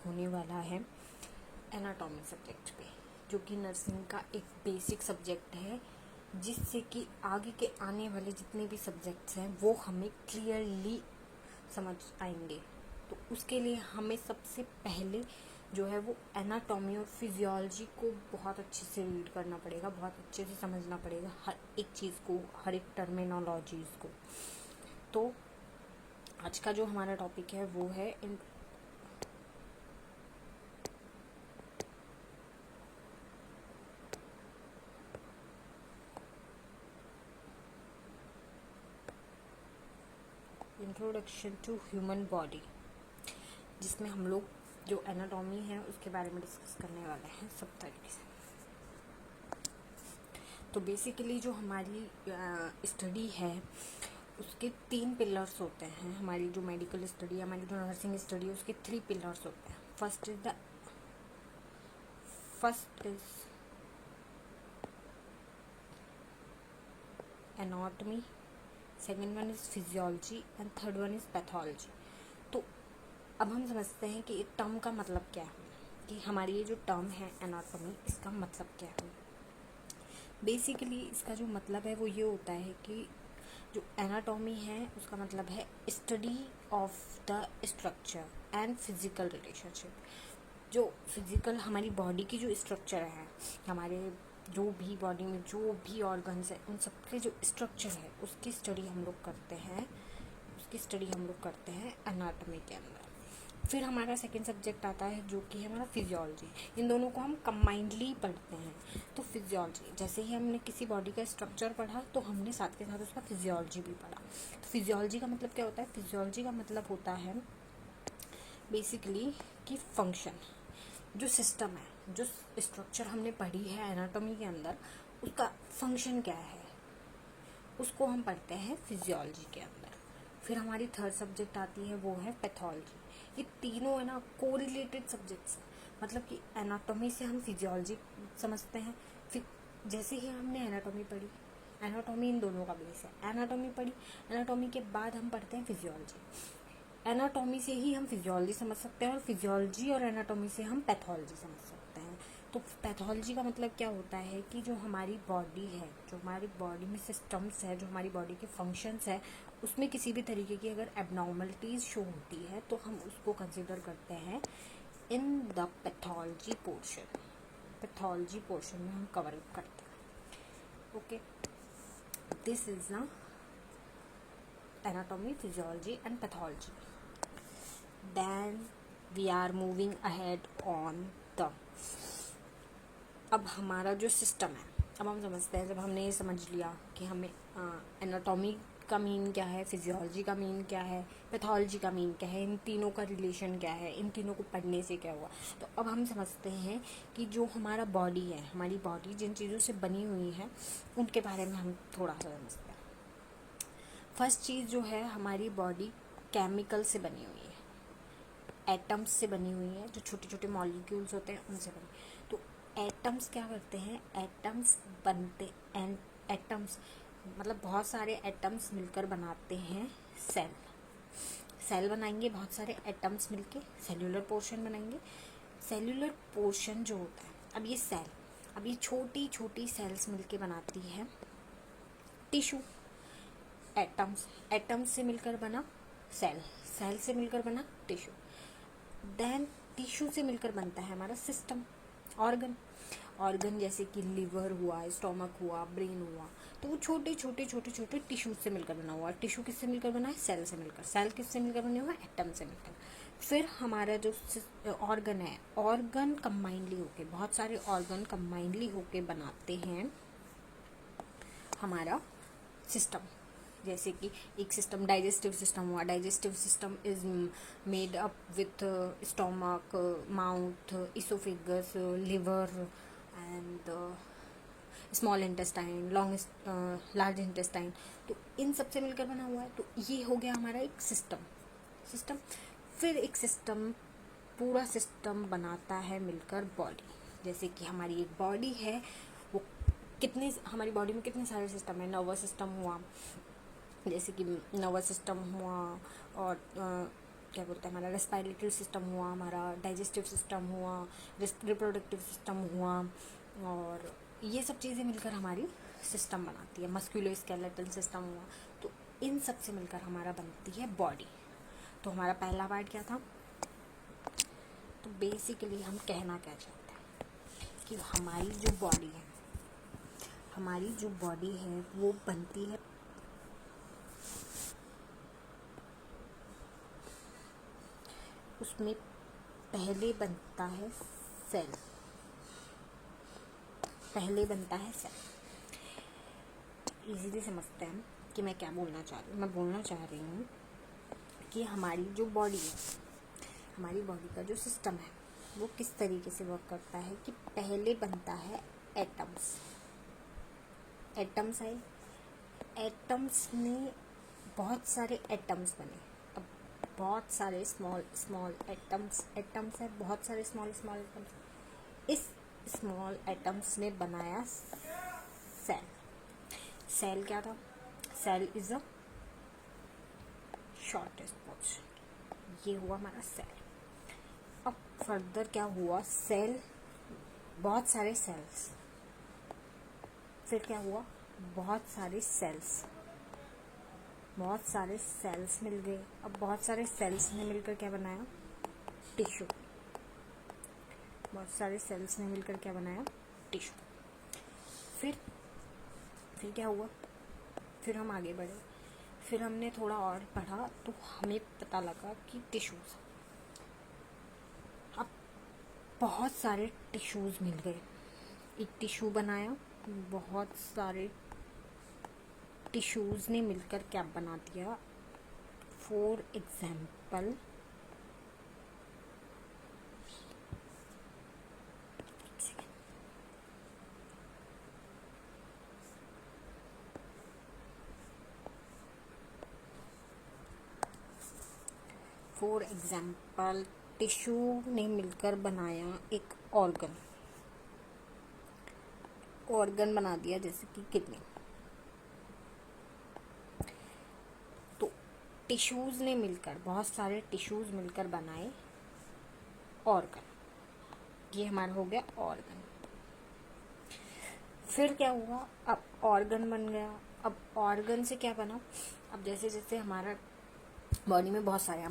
होने वाला है एनाटॉमी सब्जेक्ट पे, जो कि नर्सिंग का एक बेसिक सब्जेक्ट है, जिससे कि आगे के आने वाले जितने भी सब्जेक्ट्स हैं वो हमें क्लियरली समझ आएंगे। तो उसके लिए हमें सबसे पहले जो है वो एनाटॉमी और फिजियोलॉजी को बहुत अच्छे से रीड करना पड़ेगा, बहुत अच्छे से समझना पड़ेगा हर एक चीज़ को, हर एक टर्मिनोलॉजीज़ को। तो आज का जो हमारा टॉपिक है वो है इंट्रोडक्शन टू ह्यूमन बॉडी, जिसमें हम लोग जो एनाटॉमी है उसके बारे में डिस्कस करने वाले हैं सब तरीके से। तो बेसिकली जो हमारी स्टडी है उसके 3 पिलर्स होते हैं। हमारी जो मेडिकल स्टडी है, हमारी जो नर्सिंग स्टडी है, उसके 3 पिलर्स होते हैं। First is anatomy, second one is physiology and third one is pathology. तो अब हम समझते हैं कि टर्म का मतलब क्या है, कि हमारी ये जो टर्म है एनाटॉमी, इसका मतलब क्या है। बेसिकली इसका जो मतलब है वो ये होता है कि जो एनाटॉमी है उसका मतलब है study of the structure and physical relationship. जो फिजिकल हमारी बॉडी की जो स्ट्रक्चर है, हमारे जो भी बॉडी में जो भी ऑर्गन्स है, उन सबके जो स्ट्रक्चर है उसकी स्टडी हम लोग करते हैं, एनाटॉमी के अंदर। फिर हमारा सेकेंड सब्जेक्ट आता है जो कि है हमारा फिजियोलॉजी। इन दोनों को हम कंबाइंडली पढ़ते हैं। तो फिजियोलॉजी, जैसे ही हमने किसी बॉडी का स्ट्रक्चर पढ़ा तो हमने साथ के साथ उसका फिजियोलॉजी भी पढ़ा। तो फिजियोलॉजी का मतलब क्या होता है? फिजियोलॉजी का मतलब होता है बेसिकली कि फंक्शन, जो सिस्टम है, जो स्ट्रक्चर हमने पढ़ी है एनाटॉमी के अंदर, उसका फंक्शन क्या है, उसको हम पढ़ते हैं फिजियोलॉजी के अंदर। फिर हमारी थर्ड सब्जेक्ट आती है वो है पैथोलॉजी। ये तीनों है ना कोरिलेटेड सब्जेक्ट्स हैं, मतलब कि एनाटॉमी से हम फिजियोलॉजी समझते हैं। फिर जैसे ही हमने एनाटॉमी पढ़ी, एनाटॉमी इन दोनों का बेस है, एनाटॉमी पढ़ी, एनाटॉमी के बाद हम पढ़ते हैं फिजियोलॉजी। एनाटॉमी से ही हम फिजियोलॉजी समझ सकते हैं और फिजियोलॉजी और एनाटॉमी से हम पैथोलॉजी समझ सकते हैं। तो पैथोलॉजी का मतलब क्या होता है कि जो हमारी बॉडी है, जो हमारी बॉडी में सिस्टम्स है, जो हमारी बॉडी के फंक्शंस है, उसमें किसी भी तरीके की अगर एबनॉर्मलिटीज़ शो होती है तो हम उसको कंसिडर करते हैं in the pathology portion. Pathology portion में हम कवर करते हैं। ओके, दिस इज ना anatomy, physiology and pathology. Then we are moving ahead on the, अब हमारा जो सिस्टम है, अब हम समझते हैं, जब हमने ये समझ लिया कि हमें एनाटॉमी का मीन क्या है, फिजियोलॉजी का मीन क्या है, पैथोलॉजी का मीन क्या है, इन तीनों का रिलेशन क्या है, इन तीनों को पढ़ने से क्या हुआ, तो अब हम समझते हैं कि जो हमारा बॉडी है, हमारी बॉडी जिन चीज़ों से बनी हुई है उनके बारे में हम थोड़ा सा समझते हैं। फर्स्ट चीज़ जो है, हमारी बॉडी केमिकल से बनी हुई है, एटम्स से बनी हुई है, जो छोटे छोटे मॉलिक्यूल्स होते हैं उनसे बनी। तो एटम्स क्या करते हैं, एटम्स बनते, एंड एटम्स मतलब बहुत सारे एटम्स मिलकर बनाते हैं सेल। सेल बनाएंगे बहुत सारे एटम्स मिलके, सेल्यूलर पोर्शन बनाएंगे। सेल्यूलर पोर्शन जो होता है, अब ये सेल, अब ये छोटी छोटी सेल्स मिलके बनाती है टिश्यू। एटम्स, एटम्स से मिलकर बना सेल, सेल से मिलकर बना टिश्यू। देन टिश्यू से मिलकर बनता है हमारा सिस्टम, ऑर्गन। ऑर्गन जैसे कि लिवर हुआ, स्टोमक हुआ, ब्रेन हुआ, तो वो छोटे छोटे छोटे छोटे टिश्यू से मिलकर बना हुआ है। टिश्यू किससे मिलकर बना है? सेल से मिलकर। सेल किससे मिलकर बने हुआ है? एटम से मिलकर। फिर हमारा जो ऑर्गन है, ऑर्गन कंबाइंडली होके, बहुत सारे ऑर्गन कंबाइंडली होके बनाते हैं हमारा सिस्टम। जैसे कि एक सिस्टम डाइजेस्टिव सिस्टम हुआ, digestive system is made up with stomach, mouth, oesophagus, liver and small intestine, large intestine. तो इन सब से मिलकर बना हुआ है। तो ये हो गया हमारा एक सिस्टम। फिर एक सिस्टम, पूरा सिस्टम बनाता है मिलकर बॉडी। जैसे कि हमारी एक बॉडी है, वो कितने, हमारी बॉडी में कितने सारे सिस्टम है। नर्वस सिस्टम हुआ, जैसे कि नर्वस सिस्टम हुआ, और क्या बोलते हैं, हमारा रेस्पिरेटरी सिस्टम हुआ, हमारा डाइजेस्टिव सिस्टम हुआ, रिप्रोडक्टिव सिस्टम हुआ, और ये सब चीज़ें मिलकर हमारी सिस्टम बनाती है। मस्कुलोस्केलेटल सिस्टम हुआ, तो इन सब से मिलकर हमारा बनती है बॉडी। तो हमारा पहला पार्ट क्या था, तो बेसिकली हम कहना क्या चाहते हैं कि हमारी जो बॉडी है वो बनती है उसमें पहले बनता है सेल। इजीली समझते हैं कि मैं क्या बोलना चाह रही हूँ। मैं बोलना चाह रही हूँ कि हमारी जो बॉडी है, हमारी बॉडी का जो सिस्टम है वो किस तरीके से वर्क करता है कि पहले बनता है एटम्स है। एटम्स में बहुत सारे एटम्स बने। अब बहुत सारे स्मॉल एटम्स है, बहुत सारे स्मॉल एटम्स। इस स्मॉल एटम्स ने बनाया सेल क्या था, cell is a shortest portion. ये हुआ हमारा सेल। अब फर्दर क्या हुआ, सेल, बहुत सारे सेल्स, फिर क्या हुआ, बहुत सारे सेल्स मिल गए। अब बहुत सारे सेल्स ने मिलकर क्या बनाया, टिश्यू। बहुत सारे सेल्स ने मिलकर क्या बनाया, टिश्यू। फिर क्या हुआ, फिर हम आगे बढ़े, फिर हमने थोड़ा और पढ़ा तो हमें पता लगा कि टिश्यूज, अब बहुत सारे टिश्यूज मिल गए, एक टिश्यू बनाया। बहुत सारे टिश्यूज ने मिलकर क्या बना दिया, फॉर एग्जाम्पल टिश्यू ने मिलकर बनाया एक ऑर्गन बना दिया, जैसे कि किडनी। तो टिश्यूज ने मिलकर, बहुत सारे टिश्यूज मिलकर बनाए ऑर्गन। ये हमारा हो गया ऑर्गन। फिर क्या हुआ, अब ऑर्गन बन गया। अब ऑर्गन से क्या बना, अब जैसे जैसे हमारी बॉडी में बहुत सारे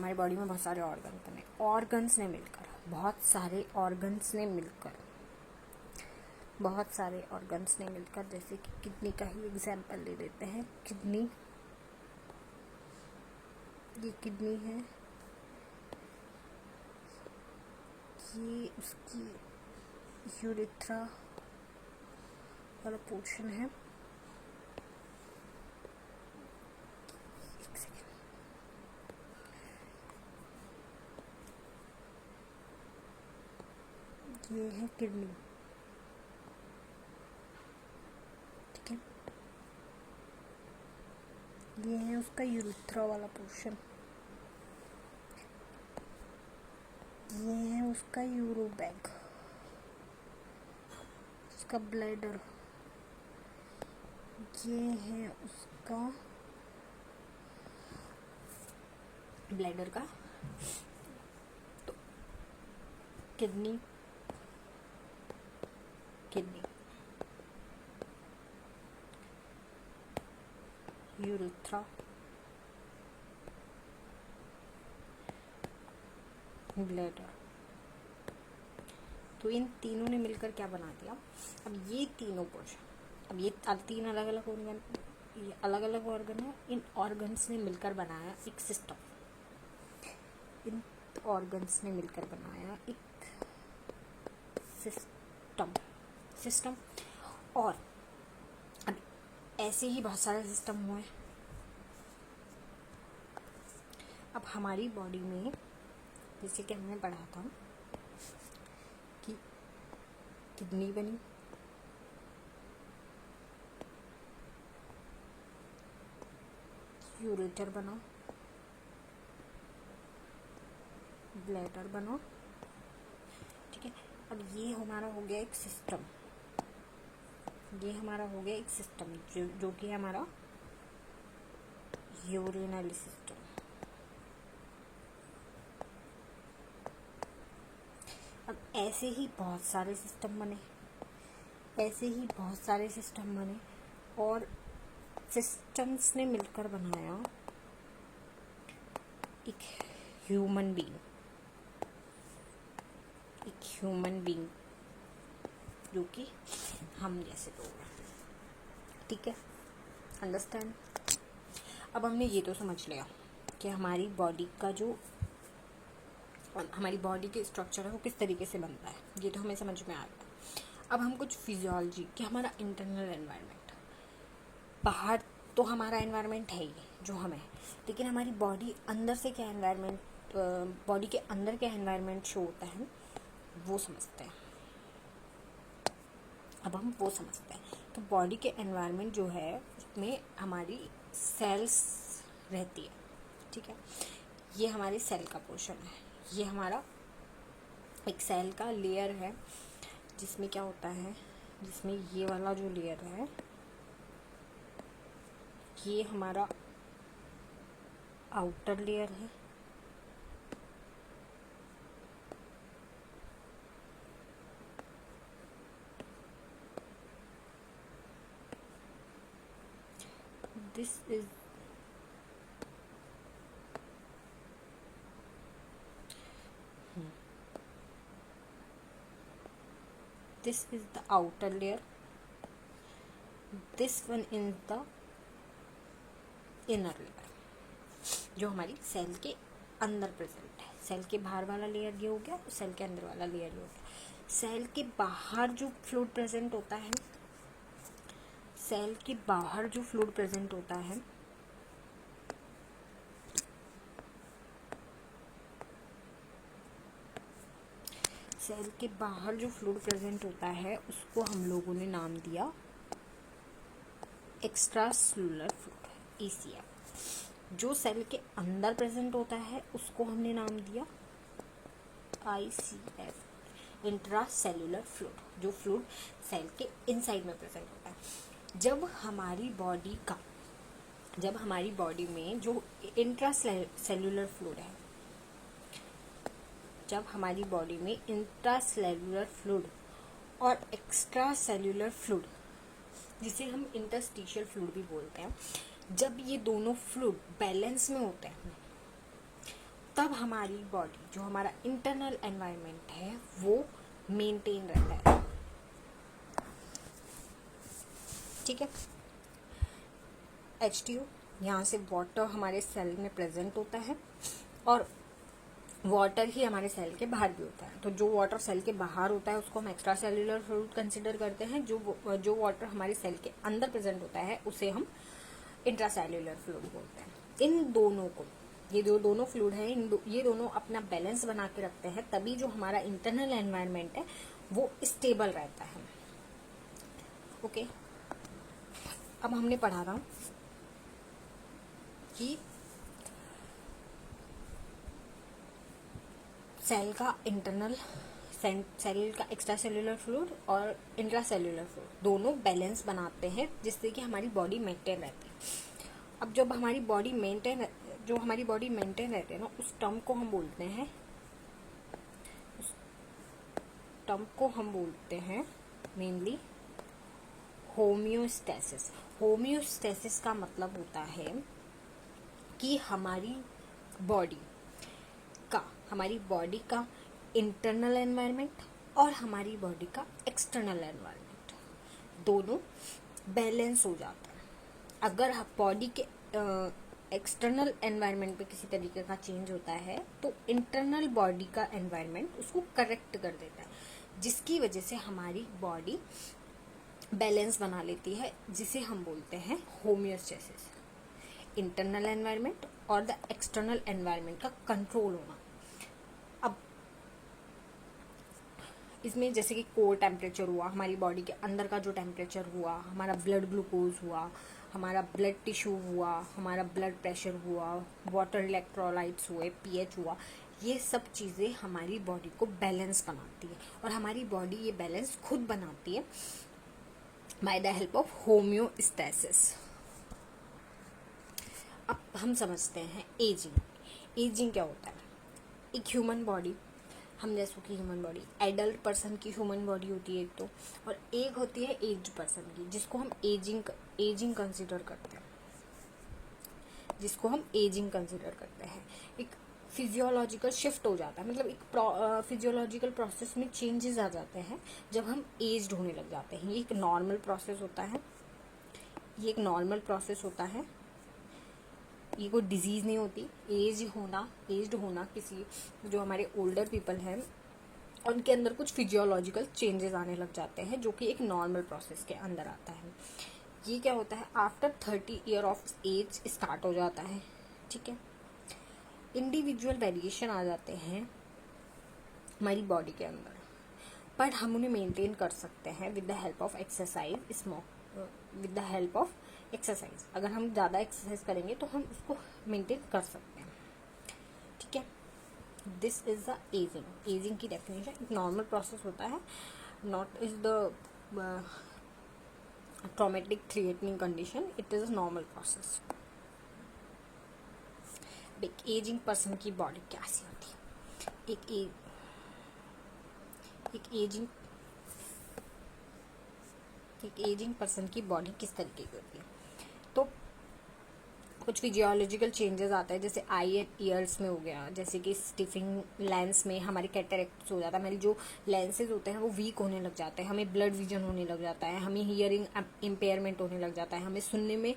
ऑर्गन बने। ऑर्गन्स ने मिलकर, बहुत सारे ऑर्गन्स ने मिलकर, जैसे कि किडनी का ही एग्जाम्पल ले लेते हैं। ये किडनी है, ये उसकी यूरेथ्रा वाला पोर्शन है। ये है किडनी, ठीक है। ये है उसका यूरेथ्रा वाला पोर्शन, ये है उसका यूरोबैग, उसका ब्लैडर, ये है उसका ब्लैडर का। तो किडनी, यूरेथ्रा, ब्लैडर, तो इन तीनों ने मिलकर क्या बना दिया। अब ये तीनों पोर्शन, अब ये तीन अलग अलग ऑर्गन, ये अलग अलग ऑर्गन है। इन ऑर्गन्स ने मिलकर बनाया एक सिस्टम। सिस्टम और अब ऐसे ही बहुत सारे सिस्टम हुए। अब हमारी बॉडी में, जैसे कि हमने पढ़ा था कि किडनी बनी, यूरेटर बना, ब्लैडर बना, ठीक है। अब ये हमारा हो गया एक सिस्टम, जो कि हमारा यूरिनरी सिस्टम। ऐसे ही बहुत सारे सिस्टम बने, ऐसे ही बहुत सारे सिस्टम बने, और सिस्टम्स ने मिलकर बनाया एक ह्यूमन बीइंग, एक ह्यूमन बीइंग जो कि हम जैसे लोग हैं। ठीक है, अंडरस्टैंड। अब हमने ये तो समझ लिया कि हमारी बॉडी का जो, हमारी बॉडी के स्ट्रक्चर है वो किस तरीके से बनता है, ये तो हमें समझ में आ गया। अब हम कुछ फिजियोलॉजी कि हमारा इंटरनल एनवायरनमेंट, बाहर तो हमारा एनवायरनमेंट है ही जो हमें, लेकिन हमारी बॉडी अंदर से क्या एनवायरनमेंट, बॉडी के अंदर क्या एनवायरनमेंट शो होता है वो समझते हैं। अब हम वो समझते हैं तो बॉडी के एनवायरनमेंट जो है उसमें हमारी सेल्स रहती है। ठीक है, ये हमारे सेल का पोर्शन है, ये हमारा एक सेल का लेयर है, जिसमें क्या होता है, जिसमें ये वाला जो लेयर है ये हमारा आउटर लेयर है, this is this is the outer layer, this one is the inner layer, जो हमारी सेल के अंदर प्रेजेंट है। सेल के बाहर वाला लेयर ये हो गया, सेल के अंदर वाला लेयर ये हो गया। सेल के बाहर जो फ्लूइड प्रेजेंट होता है, सेल के बाहर जो फ्लूइड प्रेजेंट होता है सेल के बाहर जो फ्लूइड प्रेजेंट होता है उसको हम लोगों ने नाम दिया एक्स्ट्रा सेलुलर फ्लूइड, ECF। जो सेल के अंदर प्रेजेंट होता है उसको हमने नाम दिया ICF, इंट्रा सेलुलर फ्लूइड, जो फ्लूइड सेल के इनसाइड में प्रेजेंट होता है। जब हमारी बॉडी में जो इंट्रा सेलुलर फ्लूइड है, जब हमारी बॉडी में इंट्रासेल्युलर फ्लूइड और एक्स्ट्रा सेल्युलर फ्लूइड, जिसे हम इंटरस्टिशियल फ्लूइड भी बोलते हैं, जब ये दोनों फ्लूइड बैलेंस में होते हैं तब हमारी बॉडी, जो हमारा इंटरनल एनवायरनमेंट है, वो मेंटेन रहता है। ठीक है, H2O, यहाँ से वाटर हमारे सेल में प्रेजेंट होता है और वाटर ही हमारे सेल के बाहर भी होता है। तो जो वाटर सेल के बाहर होता है उसको हम एक्स्ट्रा सेल्युलर फ्लूइड कंसिडर करते हैं। जो वाटर हमारे सेल के अंदर प्रेजेंट होता है उसे हम इंट्रासेल्युलर फ्लूइड बोलते हैं। इन दोनों को, ये जो दोनों फ्लूइड है, ये दोनों अपना बैलेंस बना के रखते हैं, तभी जो हमारा इंटरनल एनवायरनमेंट है वो स्टेबल रहता है। ओके, अब हमने पढ़ा था कि सेल का एक्स्ट्रा सेल्युलर फ्लूइड और इंट्रासेल्युलर फ्लूइड दोनों बैलेंस बनाते हैं, जिससे कि हमारी बॉडी मेंटेन रहती है। अब जब हमारी बॉडी मेंटेन रहती है ना, उस टर्म को हम बोलते हैं मेनली होम्योस्टेसिस। होम्योस्टेसिस का मतलब होता है कि हमारी बॉडी का इंटरनल एनवायरनमेंट और हमारी बॉडी का एक्सटर्नल एनवायरनमेंट दोनों बैलेंस हो जाता है। अगर बॉडी के एक्सटर्नल एनवायरनमेंट पे किसी तरीके का चेंज होता है तो इंटरनल बॉडी का एनवायरनमेंट उसको करेक्ट कर देता है, जिसकी वजह से हमारी बॉडी बैलेंस बना लेती है, जिसे हम बोलते हैं होम्योस्टेसिस। इंटरनल एनवायरनमेंट और द एक्सटर्नल एनवायरनमेंट का कंट्रोल होना। अब इसमें जैसे कि कोर टेम्परेचर हुआ, हमारी बॉडी के अंदर का जो टेम्परेचर हुआ, हमारा ब्लड ग्लूकोज हुआ, हमारा ब्लड टिश्यू हुआ, हमारा ब्लड प्रेशर हुआ, वाटर इलेक्ट्रोलाइट्स हुए, pH हुआ, ये सब चीज़ें हमारी बॉडी को बैलेंस बनाती है और हमारी बॉडी ये बैलेंस खुद बनाती है by the help of homeostasis. अब हम समझते हैं एजिंग। एजिंग क्या होता है? एक ह्यूमन बॉडी हम जैसों की ह्यूमन बॉडी, एडल्ट पर्सन की ह्यूमन बॉडी होती है एक तो, और एक होती है एज्ड पर्सन की, जिसको हम एजिंग कंसिडर करते हैं, जिसको हम एजिंग कंसिडर करते हैं। एक फिजियोलॉजिकल शिफ्ट हो जाता है, मतलब एक फिजियोलॉजिकल प्रोसेस में चेंजेस आ जाते हैं जब हम एज्ड होने लग जाते हैं। ये एक नॉर्मल प्रोसेस होता है, ये एक नॉर्मल प्रोसेस होता है, ये कोई डिजीज़ नहीं होती। एज्ड होना किसी जो हमारे ओल्डर पीपल हैं उनके अंदर कुछ फिजियोलॉजिकल चेंजेस आने लग जाते हैं, जो कि एक नॉर्मल प्रोसेस के अंदर आता है। ये क्या होता है, after 30 year of age start हो जाता है, ठीक है। इंडिविजुअल वेरिएशन आ जाते हैं हमारी बॉडी के अंदर, बट हम उन्हें मेंटेन कर सकते हैं with the help of exercise, with the help of exercise. अगर हम ज़्यादा एक्सरसाइज करेंगे तो हम उसको मेंटेन कर सकते हैं, ठीक है। दिस इज द एजिंग की डेफिनेशन। एक नॉर्मल प्रोसेस होता है, not is the traumatic threatening condition, it is a normal process. एक एजिंग पर्सन की बॉडी कैसी होती है, एक एजिंग पर्सन की बॉडी किस तरीके की होती है। तो कुछ फिजियोलॉजिकल चेंजेस आता है, जैसे आई एंड ईयर्स में हो गया, जैसे कि स्टिफिंग लेंस में हमारे कैटरेक्ट्स हो जाता है, हमारे जो लेंसेज होते हैं वो वीक होने लग जाते हैं, हमें ब्लड विजन होने लग जाता है, हमें हियरिंग इम्पेयरमेंट होने लग जाता है, हमें सुनने में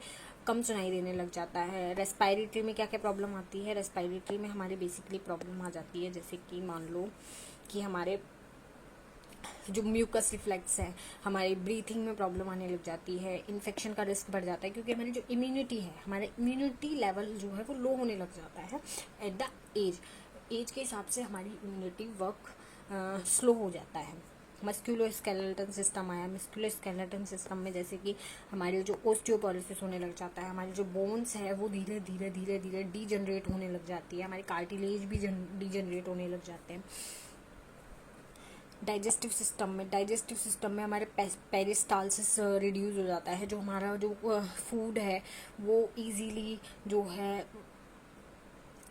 कम सुनाई देने लग जाता है। रेस्पायरेटरी में क्या क्या प्रॉब्लम आती है, रेस्पायरेटरी में हमारे बेसिकली प्रॉब्लम आ जाती है, जैसे कि मान लो कि हमारे जो म्यूकस रिफ्लेक्स है, हमारी ब्रीथिंग में प्रॉब्लम आने लग जाती है, इन्फेक्शन का रिस्क बढ़ जाता है, क्योंकि हमारी जो इम्यूनिटी है, हमारा इम्यूनिटी लेवल जो है वो लो होने लग जाता है एट द एज के हिसाब से हमारी इम्यूनिटी वर्क स्लो हो जाता है। मस्कुलोस्केलेटन सिस्टम आया, मस्कुलोस्केलेटन सिस्टम में जैसे कि हमारे जो ओस्टियोपोरोसिस होने लग जाता है, हमारे जो बोन्स है वो धीरे धीरे डीजनरेट होने लग जाती है, हमारे कार्टिलेज भी डीजनरेट होने लग जाते हैं। डाइजेस्टिव सिस्टम में हमारे पेरिस्टालसिस रिड्यूस हो जाता है, जो हमारा जो फूड है वो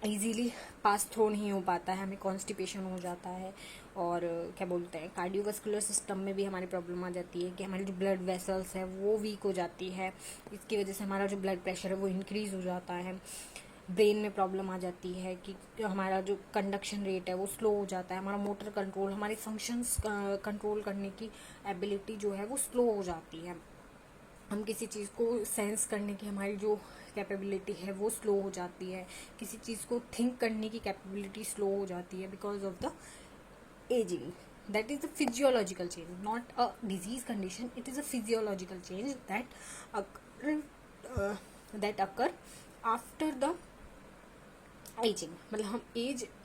इजीली पास थ्रू नहीं हो पाता है, हमें कॉन्स्टिपेशन हो जाता है। और क्या बोलते हैं, कार्डियोवास्कुलर सिस्टम में भी हमारी प्रॉब्लम आ जाती है कि हमारी जो ब्लड वेसल्स है वो वीक हो जाती है, इसकी वजह से हमारा जो ब्लड प्रेशर है वो इंक्रीज़ हो जाता है। ब्रेन में प्रॉब्लम आ जाती है कि हमारा जो कंडक्शन रेट है वो स्लो हो जाता है, हमारा मोटर कंट्रोल, हमारे फंक्शंस कंट्रोल करने की एबिलिटी जो है वो स्लो हो जाती है, हम किसी चीज़ को सेंस करने की हमारी जो कैपेबिलिटी है वो स्लो हो जाती है, किसी चीज़ को थिंक करने की कैपेबिलिटी स्लो हो जाती है because of the ageing. That is a physiological change, not a disease condition. It is a physiological change that occur after the ageing. मतलब हम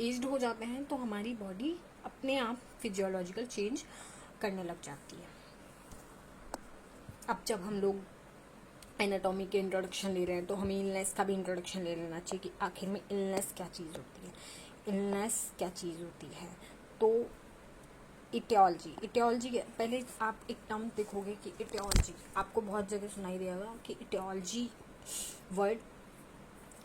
एज्ड हो जाते हैं तो हमारी बॉडी अपने आप फिजियोलॉजिकल चेंज करने लग जाती है। अब जब हम लोग एनाटॉमी के इंट्रोडक्शन ले रहे हैं तो हमें इलनेस का भी इंट्रोडक्शन ले लेना चाहिए कि आखिर में इलनेस क्या चीज़ होती है। तो इटियोलॉजी पहले आप एक टर्म देखोगे कि इटियोलॉजी आपको बहुत जगह सुनाई देगा कि इटियोलॉजी वर्ड,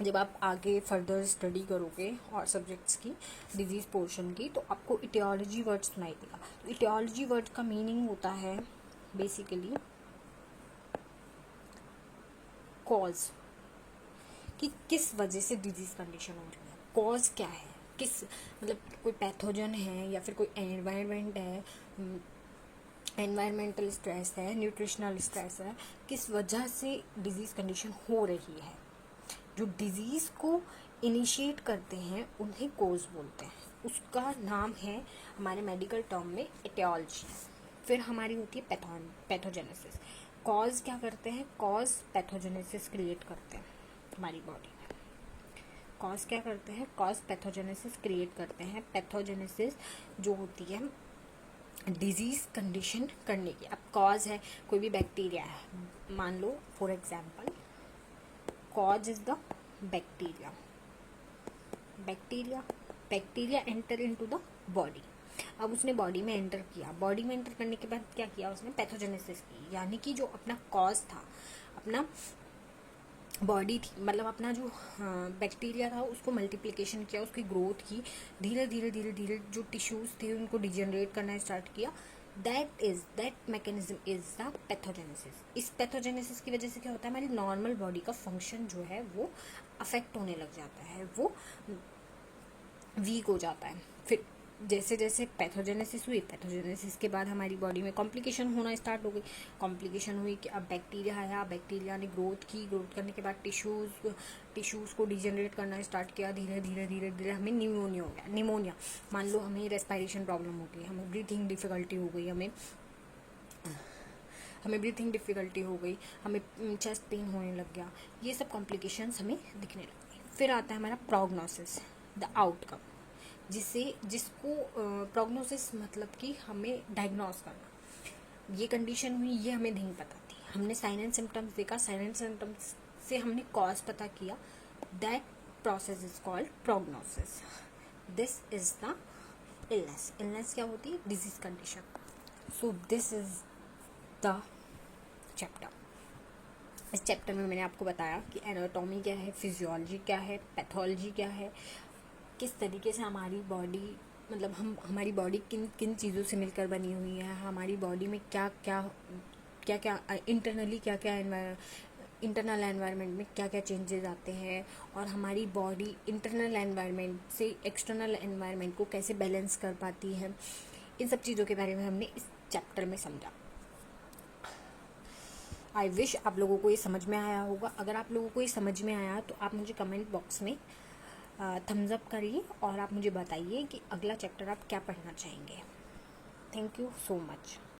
जब आप आगे फर्दर स्टडी करोगे और सब्जेक्ट्स की डिजीज़ पोर्शन की तो आपको इटियोलॉजी वर्ड सुनाई देगा। तो इटियोलॉजी वर्ड का मीनिंग होता है बेसिकली कॉज, कि किस वजह से डिजीज़ कंडीशन हो रही है। कॉज क्या है, किस मतलब कोई पैथोजन है या फिर कोई एनवायरनमेंट है, एनवायरमेंटल स्ट्रेस है, न्यूट्रिशनल स्ट्रेस है, किस वजह से डिजीज़ कंडीशन हो रही है। जो डिजीज़ को इनिशिएट करते हैं उन्हें कोज बोलते हैं, उसका नाम है हमारे मेडिकल टर्म में एटियोलॉजी। फिर हमारी होती है पैथोजेनेसिस। कॉज क्या करते हैं, कॉज पैथोजेनेसिस क्रिएट करते हैं हमारी बॉडी में। कॉज क्या करते हैं, कॉज पैथोजेनेसिस क्रिएट करते हैं। पैथोजेनेसिस जो होती है डिजीज़ कंडीशन करने की। अब कॉज है कोई भी बैक्टीरिया है, मान लो for example cause is the bacteria enter into the body। अब उसने बॉडी में एंटर किया, बॉडी में एंटर करने के बाद क्या किया उसने, पैथोजेनेसिस की, यानी कि जो अपना कॉज था, अपना बॉडी थी, मतलब अपना जो बैक्टीरिया था उसको मल्टीप्लिकेशन किया, उसकी ग्रोथ की, धीरे धीरे धीरे धीरे जो टिश्यूज़ थे उनको डिजनरेट करना स्टार्ट किया। That mechanism is the pathogenesis. इस पैथोजेनेसिस की वजह से क्या होता है, हमारी नॉर्मल बॉडी का फंक्शन जो है वो अफेक्ट होने लग जाता है, वो वीक हो जाता है। फिर जैसे जैसे पैथोजेनेसिस हुई, पैथोजेनेसिस के बाद हमारी बॉडी में कॉम्प्लिकेशन होना स्टार्ट हो गई। कॉम्प्लिकेशन हुई कि अब बैक्टीरिया आया, बैक्टीरिया ने ग्रोथ की, ग्रोथ करने के बाद टिश्यूज़ को डिजनरेट करना स्टार्ट किया। धीरे धीरे धीरे धीरे हमें निमोनिया हो गया। निमोनिया मान लो हमें रेस्पिरेशन प्रॉब्लम हो गई, हमें ब्रीथिंग डिफ़िकल्टी हो गई, हमें ब्रीथिंग डिफ़िकल्टी हो गई, हमें चेस्ट पेन होने लग गया। ये सब कॉम्प्लिकेशंस हमें दिखने लग गई। फिर आता है हमारा प्रोग्नोसिस, द आउटकम, जिसको प्रोग्नोसिस मतलब कि हमें डायग्नोस करना। ये कंडीशन हुई, ये हमें नहीं पता थी, हमने साइन एंड सिम्टम्स देखा, साइन एंड सिम्टम्स से हमने कॉज पता किया। That process is called prognosis. This is the illness. Illness क्या होती है, disease condition. So this is the chapter. इस चैप्टर में मैंने आपको बताया कि एनाटॉमी क्या है, फिजियोलॉजी क्या है, पैथोलॉजी क्या है, किस तरीके से हमारी बॉडी, मतलब हमारी बॉडी किन किन चीज़ों से मिलकर बनी हुई है, हमारी बॉडी में क्या क्या इंटरनली इंटरनल एनवायरनमेंट में क्या क्या चेंजेस आते हैं, और हमारी बॉडी इंटरनल एनवायरनमेंट से एक्सटर्नल एनवायरनमेंट को कैसे बैलेंस कर पाती है। इन सब चीज़ों के बारे में हमने इस चैप्टर में समझा। आई विश आप लोगों को ये समझ में आया होगा। अगर आप लोगों को ये समझ में आया तो आप मुझे कमेंट बॉक्स में थम्स अप करिए और आप मुझे बताइए कि अगला चैप्टर आप क्या पढ़ना चाहेंगे। Thank you so much.